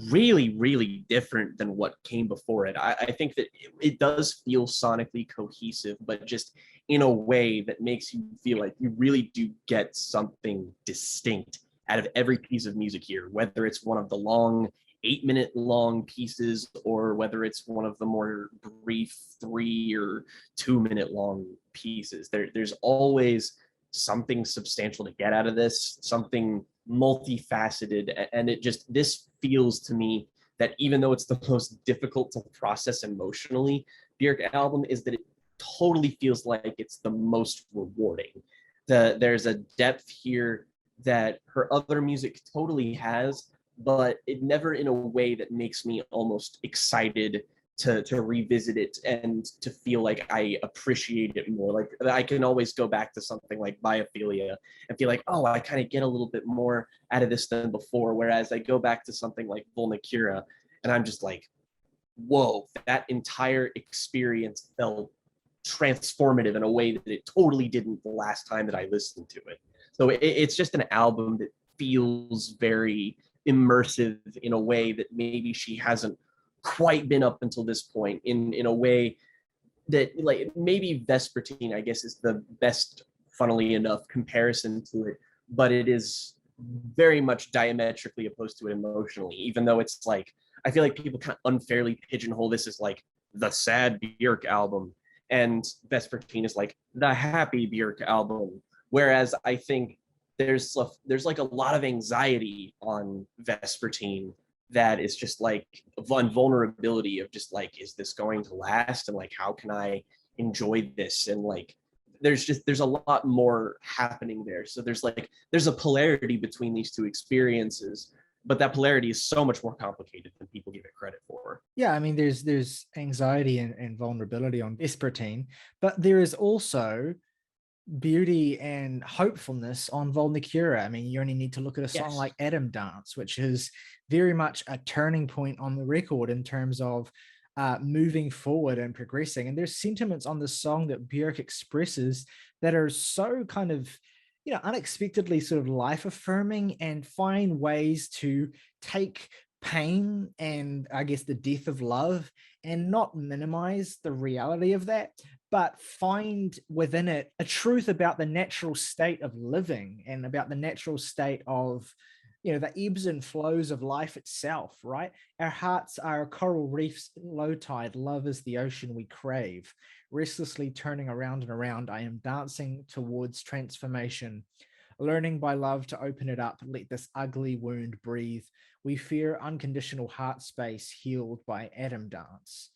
[SPEAKER 1] really different than what came before it. I think that it does feel sonically cohesive, but just in a way that makes you feel like you really do get something distinct out of every piece of music here, whether it's one of the long 8-minute long pieces or whether it's one of the more brief 3 or 2-minute long pieces. There's always something substantial to get out of this, something multifaceted. And this feels to me that even though it's the most difficult to process emotionally, Björk album is that it totally feels like it's the most rewarding. There's a depth here that her other music totally has, but it never in a way that makes me almost excited to revisit it and to feel like I appreciate it more. Like I can always go back to something like Biophilia and feel like, oh, I kind of get a little bit more out of this than before. Whereas I go back to something like Vulnicura and I'm just like, whoa, that entire experience felt transformative in a way that it totally didn't the last time that I listened to it. So it's just an album that feels very immersive in a way that maybe she hasn't quite been up until this point, in a way that, like, maybe Vespertine, I guess, is the best, funnily enough, comparison to it, but it is very much diametrically opposed to it emotionally, even though it's like, I feel like people kind of unfairly pigeonhole this as like the sad Björk album, and Vespertine is like the happy Björk album. Whereas I think there's like a lot of anxiety on Vespertine that is just like vulnerability of just like, is this going to last? And like, how can I enjoy this? And like, there's a lot more happening there. So there's a polarity between these two experiences, but that polarity is so much more complicated than people give it credit for.
[SPEAKER 2] Yeah, I mean, there's anxiety and vulnerability on Vespertine, but there is also beauty and hopefulness on Vulnicura. I mean, you only need to look at a song like Adam Dance, which is very much a turning point on the record in terms of moving forward and progressing. And there's sentiments on the song that Björk expresses that are so kind of, unexpectedly sort of life affirming, and find ways to take pain and, I guess, the death of love and not minimize the reality of that, but find within it a truth about the natural state of living and about the natural state of, the ebbs and flows of life itself, right? Our hearts are coral reefs in low tide. Love is the ocean we crave. Restlessly turning around and around, I am dancing towards transformation. Learning by love to open it up, let this ugly wound breathe. We fear unconditional heart space healed by Adam Dance.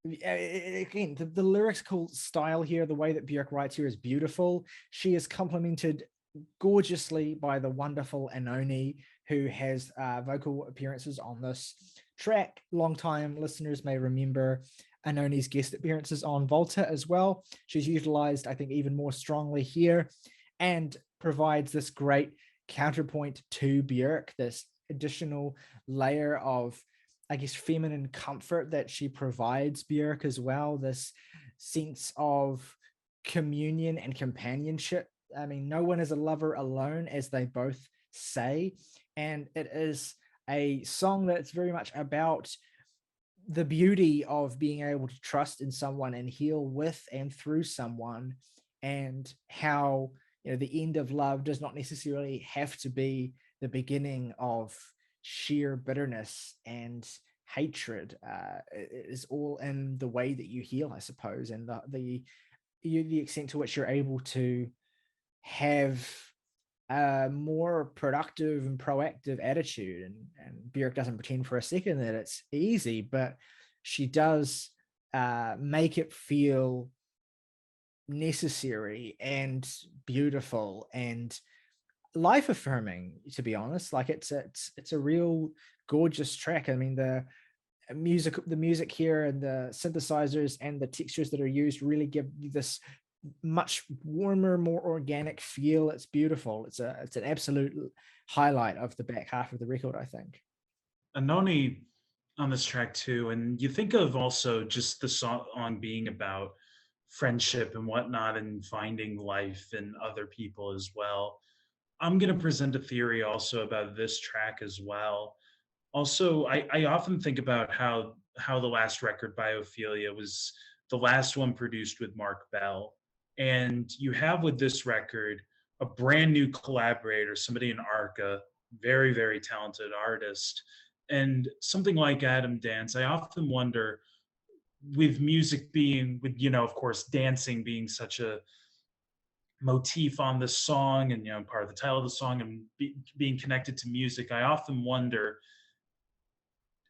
[SPEAKER 2] Again, the lyrical style here, the way that Björk writes here is beautiful. She is complemented gorgeously by the wonderful Anoni, who has vocal appearances on this track. Longtime listeners may remember Anoni's guest appearances on Volta as well. She's utilized, I think, even more strongly here, and provides this great counterpoint to Björk, this additional layer of, I guess, feminine comfort that she provides Björk as well, this sense of communion and companionship. I mean, no one is a lover alone, as they both say. And it is a song that's very much about the beauty of being able to trust in someone and heal with and through someone, and how, the end of love does not necessarily have to be the beginning of sheer bitterness and hatred. It is all in the way that you heal, I suppose, and the extent to which you're able to have a more productive and proactive attitude. And Björk doesn't pretend for a second that it's easy, but she does make it feel necessary and beautiful and life affirming, to be honest. Like it's a real gorgeous track. I mean, the music here and the synthesizers and the textures that are used really give you this much warmer, more organic feel. It's beautiful. It's an absolute highlight of the back half of the record, I think.
[SPEAKER 3] Anoni on this track too, and you think of also just the song being about friendship and whatnot, and finding life in other people as well. I'm going to present a theory also about this track as well. Also, I often think about how the last record, Biophilia, was the last one produced with Mark Bell. And you have with this record a brand new collaborator, somebody in Arca, very, very talented artist. And something like Adam Dance, I often wonder, with music being, with, of course, dancing being such a motif on this song, and, part of the title of the song, and being connected to music, I often wonder,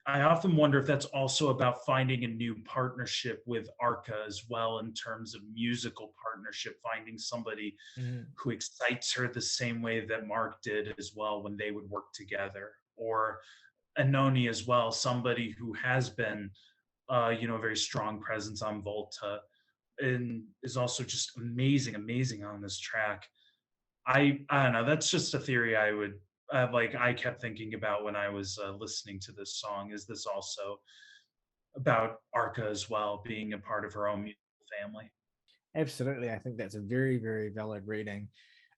[SPEAKER 3] I often wonder if that's also about finding a new partnership with Arca as well, in terms of musical partnership, finding somebody
[SPEAKER 2] Mhm.
[SPEAKER 3] who excites her the same way that Mark did as well when they would work together, or Anoni as well, somebody who has been, a very strong presence on Volta and is also just amazing, amazing on this track. I don't know. That's just a theory I would like. I kept thinking about when I was listening to this song. Is this also about Arca as well being a part of her own musical family?
[SPEAKER 2] Absolutely. I think that's a very, very valid reading.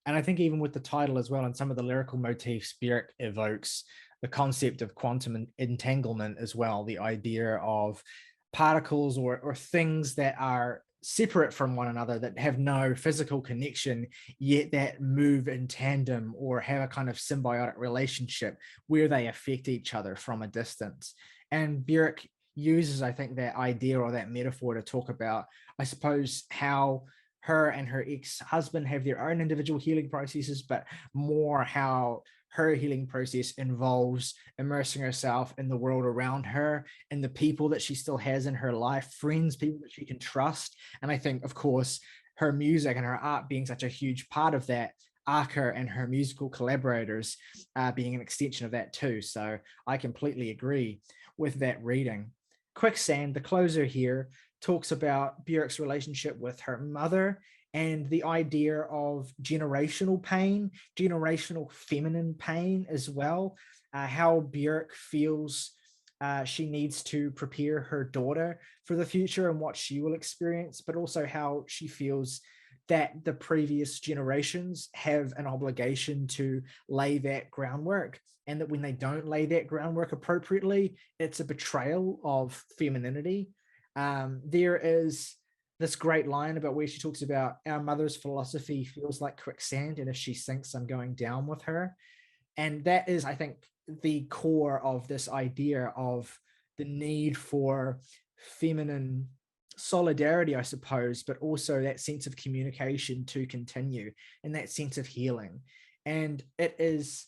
[SPEAKER 2] And I think even with the title as well and some of the lyrical motifs Björk evokes, the concept of quantum entanglement as well, the idea of particles or things that are separate from one another that have no physical connection, yet that move in tandem or have a kind of symbiotic relationship where they affect each other from a distance. And Björk uses, I think, that idea or that metaphor to talk about, I suppose, how her and her ex-husband have their own individual healing processes, but more how her healing process involves immersing herself in the world around her and the people that she still has in her life, friends, people that she can trust. And I think, of course, her music and her art being such a huge part of that, Arca and her musical collaborators being an extension of that too. So I completely agree with that reading. Quicksand, the closer here, talks about Björk's relationship with her mother and the idea of generational pain, generational feminine pain as well, how Björk feels she needs to prepare her daughter for the future and what she will experience, but also how she feels that the previous generations have an obligation to lay that groundwork, and that when they don't lay that groundwork appropriately, it's a betrayal of femininity. There is this great line about where she talks about our mother's philosophy feels like quicksand, and if she sinks, I'm going down with her. And that is, I think, the core of this idea of the need for feminine solidarity, I suppose, but also that sense of communication to continue and that sense of healing. And it is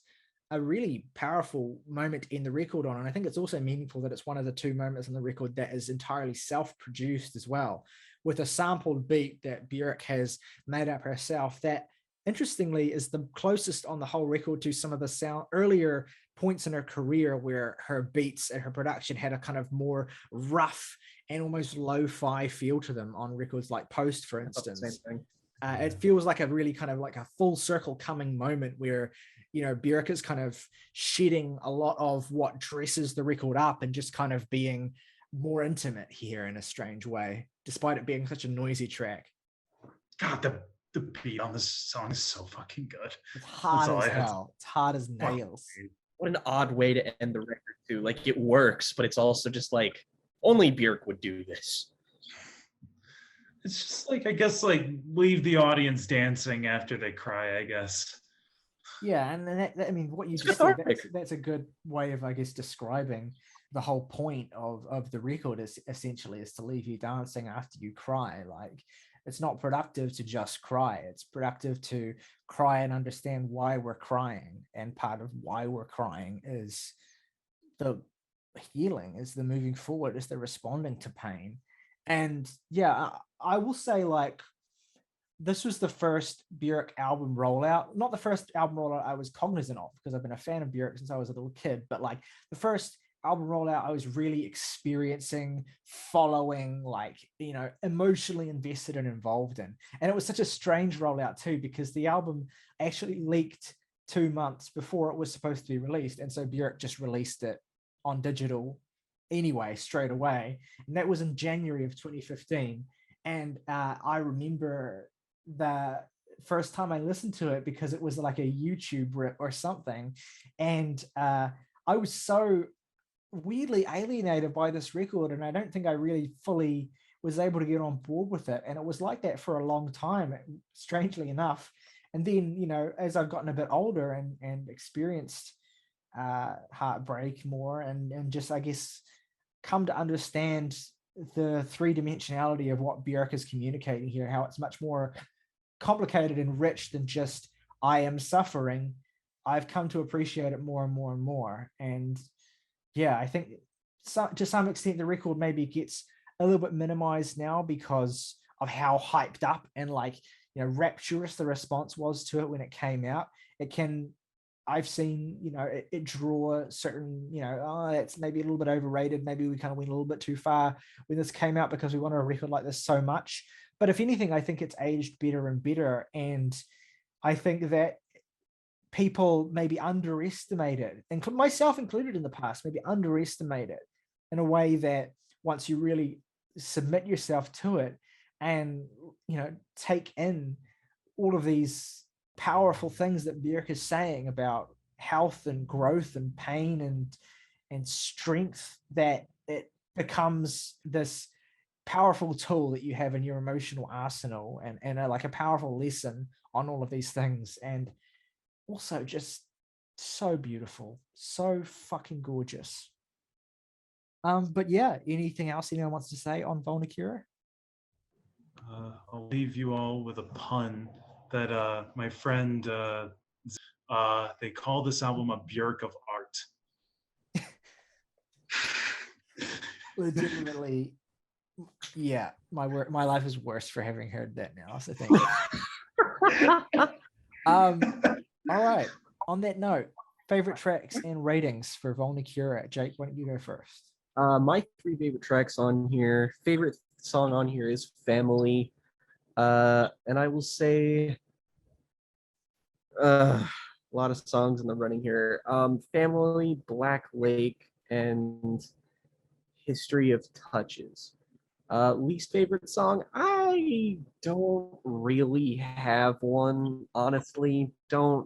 [SPEAKER 2] a really powerful moment in the record on. And I think it's also meaningful that it's one of the two moments in the record that is entirely self-produced as well, with a sampled beat that Björk has made up herself that interestingly is the closest on the whole record to some of the sound earlier points in her career where her beats and her production had a kind of more rough and almost lo-fi feel to them on records like Post, for instance. It feels like a really kind of like a full circle coming moment where, you know, Björk is kind of shedding a lot of what dresses the record up and just kind of being more intimate here in a strange way, despite it being such a noisy track.
[SPEAKER 3] God, the beat on this song is so fucking good.
[SPEAKER 2] It's hard as hell. It's hard as nails.
[SPEAKER 1] What an odd way to end the record too. Like, it works, but it's also just like only Björk would do this.
[SPEAKER 3] It's just like, I guess, like, leave the audience dancing after they cry, I guess.
[SPEAKER 2] Yeah, and that, I mean, what you just said, that's a good way of, I guess, describing the whole point of the record is essentially is to leave you dancing after you cry. Like, it's not productive to just cry. It's productive to cry and understand why we're crying. And part of why we're crying is the healing, is the moving forward, is the responding to pain. And yeah, I will say, like, this was the first Björk album rollout, not the first album rollout I was cognizant of, because I've been a fan of Björk since I was a little kid, but like the first album rollout I was really experiencing, following, like, you know, emotionally invested and involved in. And it was such a strange rollout too, because the album actually leaked 2 months before it was supposed to be released. And so Björk just released it on digital anyway, straight away. And that was in January of 2015. And I remember the first time I listened to it, because it was like a YouTube rip or something. And I was so weirdly alienated by this record, and I don't think I really fully was able to get on board with it. And it was like that for a long time, strangely enough. And then, you know, as I've gotten a bit older and experienced heartbreak more, and just, I guess, come to understand the three-dimensionality of what Björk is communicating here, how it's much more complicated and rich than just I am suffering, I've come to appreciate it more and more and more. And yeah, I think to some extent, the record maybe gets a little bit minimized now because of how hyped up and like, you know, rapturous the response was to it when it came out. It can, I've seen, you know, it draw certain, you know, oh, it's maybe a little bit overrated. Maybe we kind of went a little bit too far when this came out because we wanted a record like this so much. But if anything, I think it's aged better and better. And I think that people maybe underestimate it, and myself included in the past, maybe underestimate it in a way that once you really submit yourself to it and, you know, take in all of these powerful things that Björk is saying about health and growth and pain and strength, that it becomes this powerful tool that you have in your emotional arsenal, and like a powerful lesson on all of these things. And also just so beautiful, so fucking gorgeous. But yeah, anything else anyone wants to say on Vulnicura?
[SPEAKER 3] I'll leave you all with a pun that my friend they call this album a Björk of art.
[SPEAKER 2] Legitimately, yeah, my life is worse for having heard that now, so thank you. All right, on that note, favorite tracks and ratings for Vulnicura. Jake, why don't you go first?
[SPEAKER 1] My three favorite tracks on here. Favorite song on here is Family. And I will say a lot of songs in the running here. Family, Black Lake, and History of Touches. Least favorite song? I don't really have one, honestly. Nah,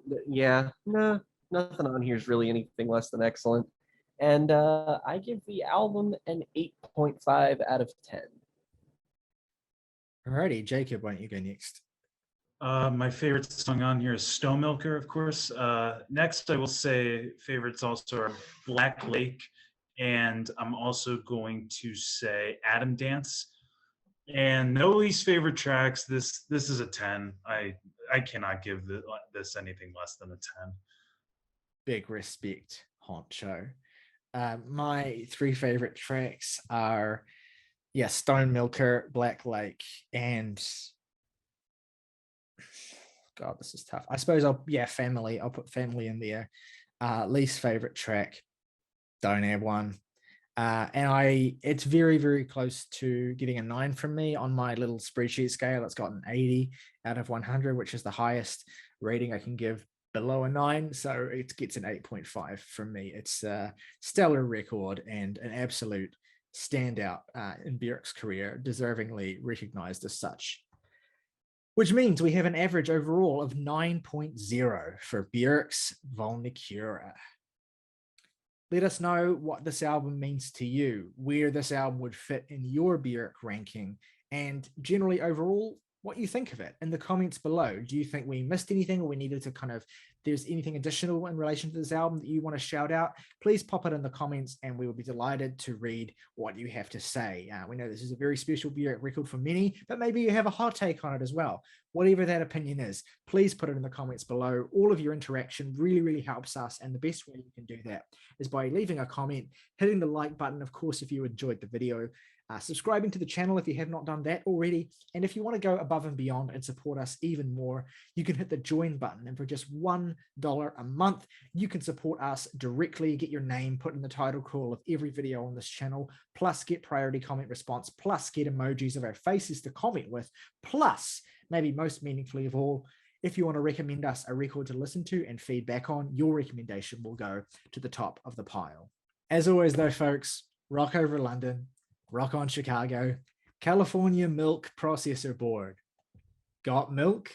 [SPEAKER 1] nothing on here is really anything less than excellent. And I give the album an 8.5 out of 10.
[SPEAKER 2] Alrighty, Jacob, why don't you go next?
[SPEAKER 3] My favorite song on here is Stone Milker, of course. Next, I will say favorites also are Black Lake, and I'm also going to say Adam Dance. And no least favorite tracks. This is a 10. I cannot give this anything less than a 10.
[SPEAKER 2] Big respect, honcho. My three favorite tracks are, yeah, Stone Milker, Black Lake, and God, this is tough. I suppose Family. I'll put Family in there. Least favorite track, don't have one. And it's very, very close to getting a 9 from me on my little spreadsheet scale. It's got an 80 out of 100, which is the highest rating I can give below a 9. So it gets an 8.5 from me. It's a stellar record and an absolute standout in Björk's career, deservingly recognized as such. Which means we have an average overall of 9.0 for Björk's Vulnicura. Let us know what this album means to you, where this album would fit in your Björk ranking, and generally overall, what you think of it in the comments below. Do you think we missed anything, or we needed to there's anything additional in relation to this album that you want to shout out? Please pop it in the comments and we will be delighted to read what you have to say. We know this is a very special Björk record for many, but maybe you have a hot take on it as well. Whatever that opinion is, please put it in the comments below. All of your interaction really, really helps us, and the best way you can do that is by leaving a comment, hitting the like button, of course, if you enjoyed the video, subscribing to the channel if you have not done that already. And if you want to go above and beyond and support us even more, you can hit the join button. And for just $1 a month, you can support us directly, get your name put in the title call of every video on this channel, plus get priority comment response, plus get emojis of our faces to comment with, plus, maybe most meaningfully of all, if you want to recommend us a record to listen to and feedback on, your recommendation will go to the top of the pile. As always though, folks, rock over London, rock on Chicago, California Milk Processor Board. Got milk?